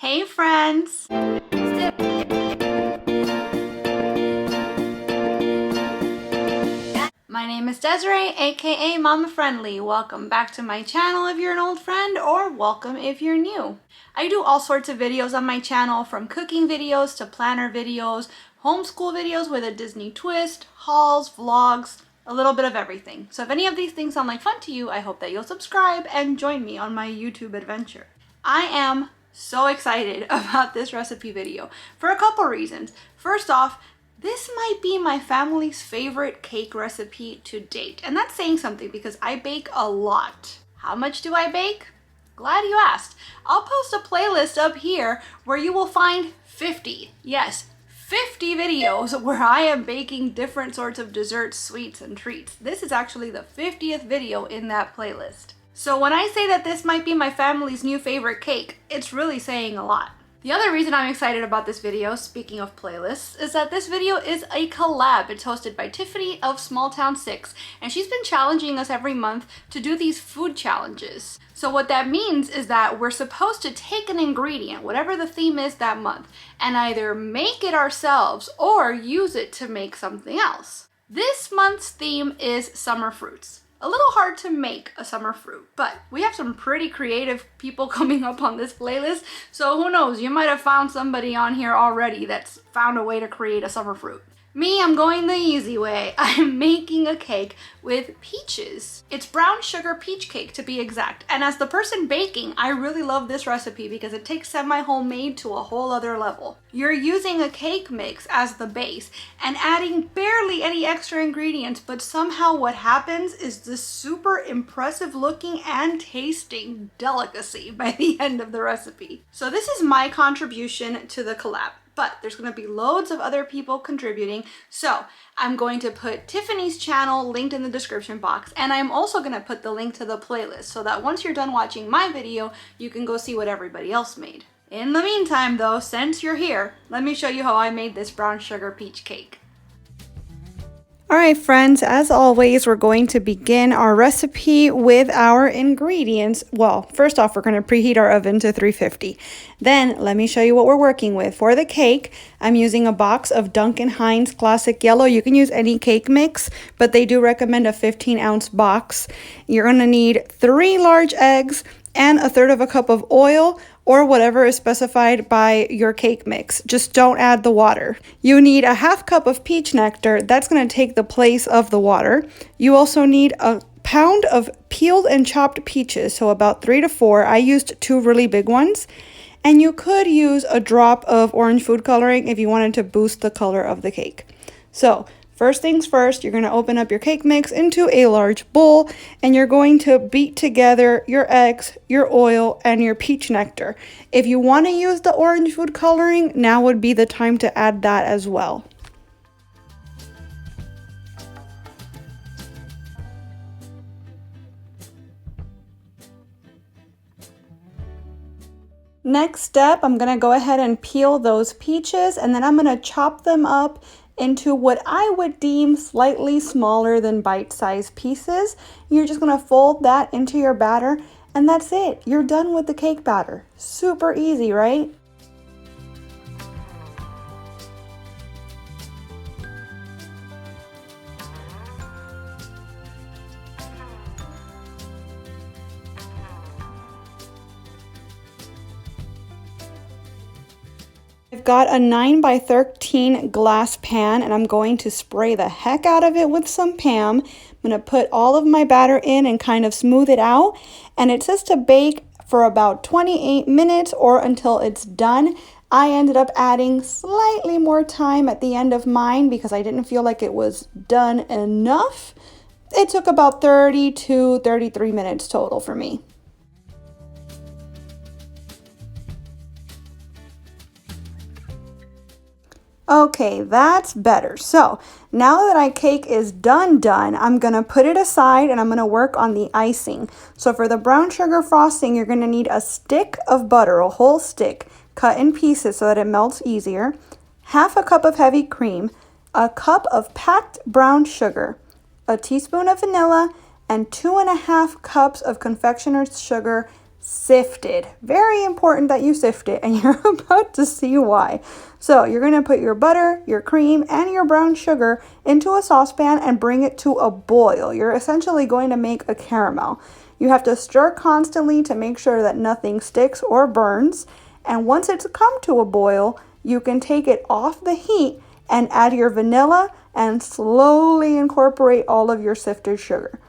Hey friends! My name is Desiree, aka Mama Friendly. Welcome back to my channel if you're an old friend, or welcome if you're new. I do all sorts of videos on my channel, from cooking videos to planner videos, homeschool videos with a Disney twist, hauls, vlogs, a little bit of everything. So if any of these things sound like fun to you, I hope that you'll subscribe and join me on my YouTube adventure. I am so excited about this recipe video for a couple reasons. First off, this might be my family's favorite cake recipe to date, and that's saying something because I bake a lot. How much do I bake? Glad you asked. I'll post a playlist up here where you will find 50, yes, 50 videos where I am baking different sorts of desserts, sweets, and treats. This is actually the 50th video in that playlist. So when I say that this might be my family's new favorite cake, it's really saying a lot. The other reason I'm excited about this video, speaking of playlists, is that this video is a collab. It's hosted by Tiffany of Small Town 6, and she's been challenging us every month to do these food challenges. So what that means is that we're supposed to take an ingredient, whatever the theme is that month, and either make it ourselves or use it to make something else. This month's theme is summer fruits. A little hard to make a summer fruit, but we have some pretty creative people coming up on this playlist, so who knows, you might have found somebody on here already that's found a way to create a summer fruit. Me, I'm going the easy way. I'm making a cake with peaches. It's brown sugar peach cake to be exact, and as the person baking, I really love this recipe because it takes semi-homemade to a whole other level. You're using a cake mix as the base and adding barely any extra ingredients, but somehow what happens is this super impressive looking and tasting delicacy by the end of the recipe. So this is my contribution to the collab. But there's going to be loads of other people contributing, so I'm going to put Tiffany's channel linked in the description box, and I'm also going to put the link to the playlist so that once you're done watching my video, you can go see what everybody else made. In the meantime though, since you're here, let me show you how I made this brown sugar peach cake. Alright friends, as always, we're going to begin our recipe with our ingredients. Well, first off, we're going to preheat our oven to 350. Then, let me show you what we're working with. For the cake, I'm using a box of Duncan Hines Classic Yellow. You can use any cake mix, but they do recommend a 15-ounce box. You're going to need 3 large eggs and 1/3 cup of oil, or whatever is specified by your cake mix. Just don't add the water. You need a 1/2 cup of peach nectar. That's going to take the place of the water. You also need a pound of peeled and chopped peaches, so about 3 to 4. I used 2 really big ones. And you could use a drop of orange food coloring if you wanted to boost the color of the cake. So, first things first, you're going to open up your cake mix into a large bowl, and you're going to beat together your eggs, your oil, and your peach nectar. If you want to use the orange food coloring, now would be the time to add that as well. Next step, I'm going to go ahead and peel those peaches, and then I'm going to chop them up into what I would deem slightly smaller than bite-sized pieces. You're just going to fold that into your batter, and that's it. You're done with the cake batter. Super easy, right? I've got a 9 by 13 glass pan, and I'm going to spray the heck out of it with some Pam. I'm going to put all of my batter in and kind of smooth it out. And it says to bake for about 28 minutes or until it's done. I ended up adding slightly more time at the end of mine because I didn't feel like it was done enough. It took about 30 to 33 minutes total for me. Okay, that's better. So now that my cake is done, I'm gonna put it aside and I'm gonna work on the icing. So for the brown sugar frosting, you're gonna need a stick of butter, a whole stick, cut in pieces so that it melts easier, 1/2 cup of heavy cream, a cup of packed brown sugar, a teaspoon of vanilla, and 2.5 cups of confectioner's sugar sifted. Very important that you sift it, and you're about to see why. So you're going to put your butter, your cream, and your brown sugar into a saucepan and bring it to a boil. You're essentially going to make a caramel. You have to stir constantly to make sure that nothing sticks or burns. And once it's come to a boil, you can take it off the heat and add your vanilla and slowly incorporate all of your sifted sugar.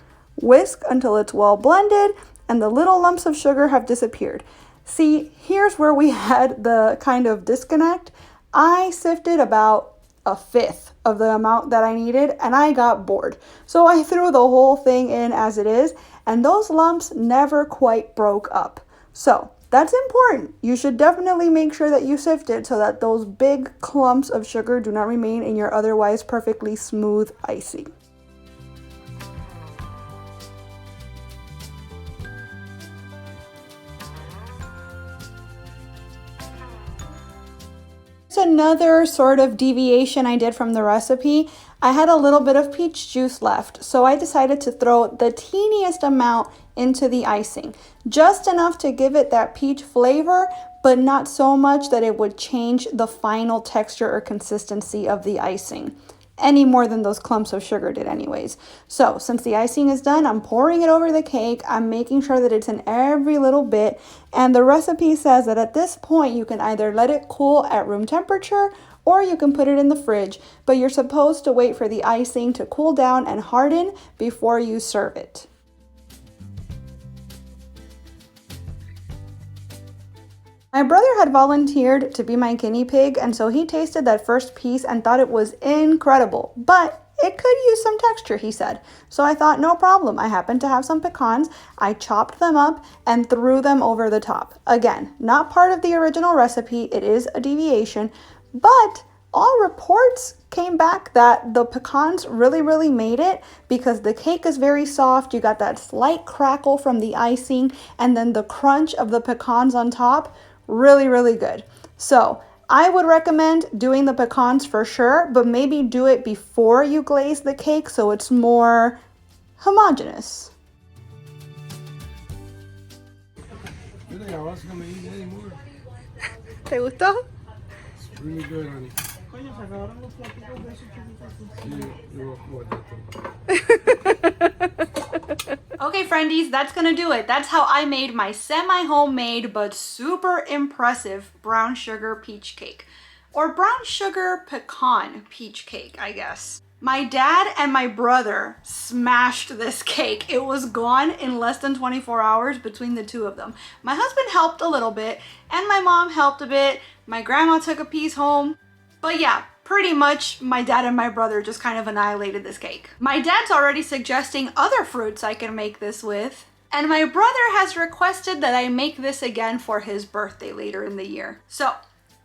Whisk until it's well blended and the little lumps of sugar have disappeared. See, here's where we had the kind of disconnect. I sifted about a fifth of the amount that I needed and I got bored. So I threw the whole thing in as it is, and those lumps never quite broke up. So that's important. You should definitely make sure that you sift it so that those big clumps of sugar do not remain in your otherwise perfectly smooth icing. Another sort of deviation I did from the recipe. I had a little bit of peach juice left, so I decided to throw the teeniest amount into the icing, just enough to give it that peach flavor, but not so much that it would change the final texture or consistency of the icing, any more than those clumps of sugar did anyways. So since the icing is done, I'm pouring it over the cake. I'm making sure that it's in every little bit. And the recipe says that at this point, you can either let it cool at room temperature or you can put it in the fridge, but you're supposed to wait for the icing to cool down and harden before you serve it. My brother had volunteered to be my guinea pig, and so he tasted that first piece and thought it was incredible, but it could use some texture, he said. So I thought, no problem. I happened to have some pecans. I chopped them up and threw them over the top. Again, not part of the original recipe. It is a deviation, but all reports came back that the pecans really made it because the cake is very soft. You got that slight crackle from the icing and then the crunch of the pecans on top. Really good. So I would recommend doing the pecans for sure, but maybe do it before you glaze the cake so it's more homogeneous. ¿Te gustó? It's really good, honey. Okay, friendies, that's gonna do it. That's how I made my semi-homemade but super impressive brown sugar peach cake. Or brown sugar pecan peach cake, I guess. My dad and my brother smashed this cake. It was gone in less than 24 hours between the two of them. My husband helped a little bit, and my mom helped a bit. My grandma took a piece home. But yeah, pretty much my dad and my brother just kind of annihilated this cake. My dad's already suggesting other fruits I can make this with. And my brother has requested that I make this again for his birthday later in the year. So,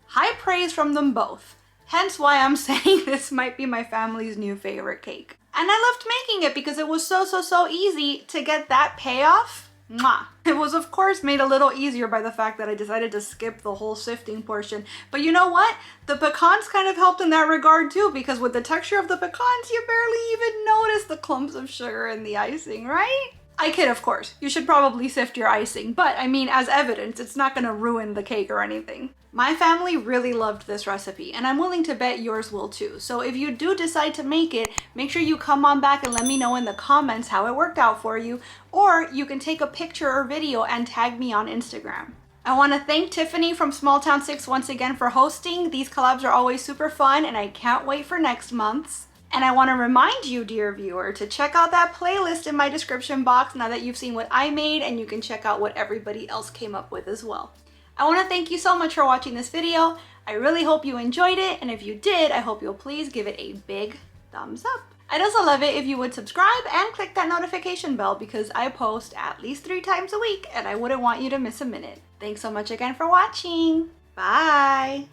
high praise from them both. Hence why I'm saying this might be my family's new favorite cake. And I loved making it because it was so easy to get that payoff. Mwah. It was of course made a little easier by the fact that I decided to skip the whole sifting portion. But you know what? The pecans kind of helped in that regard too, because with the texture of the pecans, you barely even notice the clumps of sugar in the icing, right? I kid, of course. You should probably sift your icing, but I mean, as evidence, it's not gonna ruin the cake or anything. My family really loved this recipe, and I'm willing to bet yours will too. So if you do decide to make it, make sure you come on back and let me know in the comments how it worked out for you, or you can take a picture or video and tag me on Instagram. I want to thank Tiffany from Small Town 6 once again for hosting. These collabs are always super fun, and I can't wait for next month's. And I want to remind you, dear viewer, to check out that playlist in my description box now that you've seen what I made, and you can check out what everybody else came up with as well. I want to thank you so much for watching this video. I really hope you enjoyed it, and if you did, I hope you'll please give it a big thumbs up. I'd also love it if you would subscribe and click that notification bell because I post at least 3 times a week and I wouldn't want you to miss a minute. Thanks so much again for watching. Bye!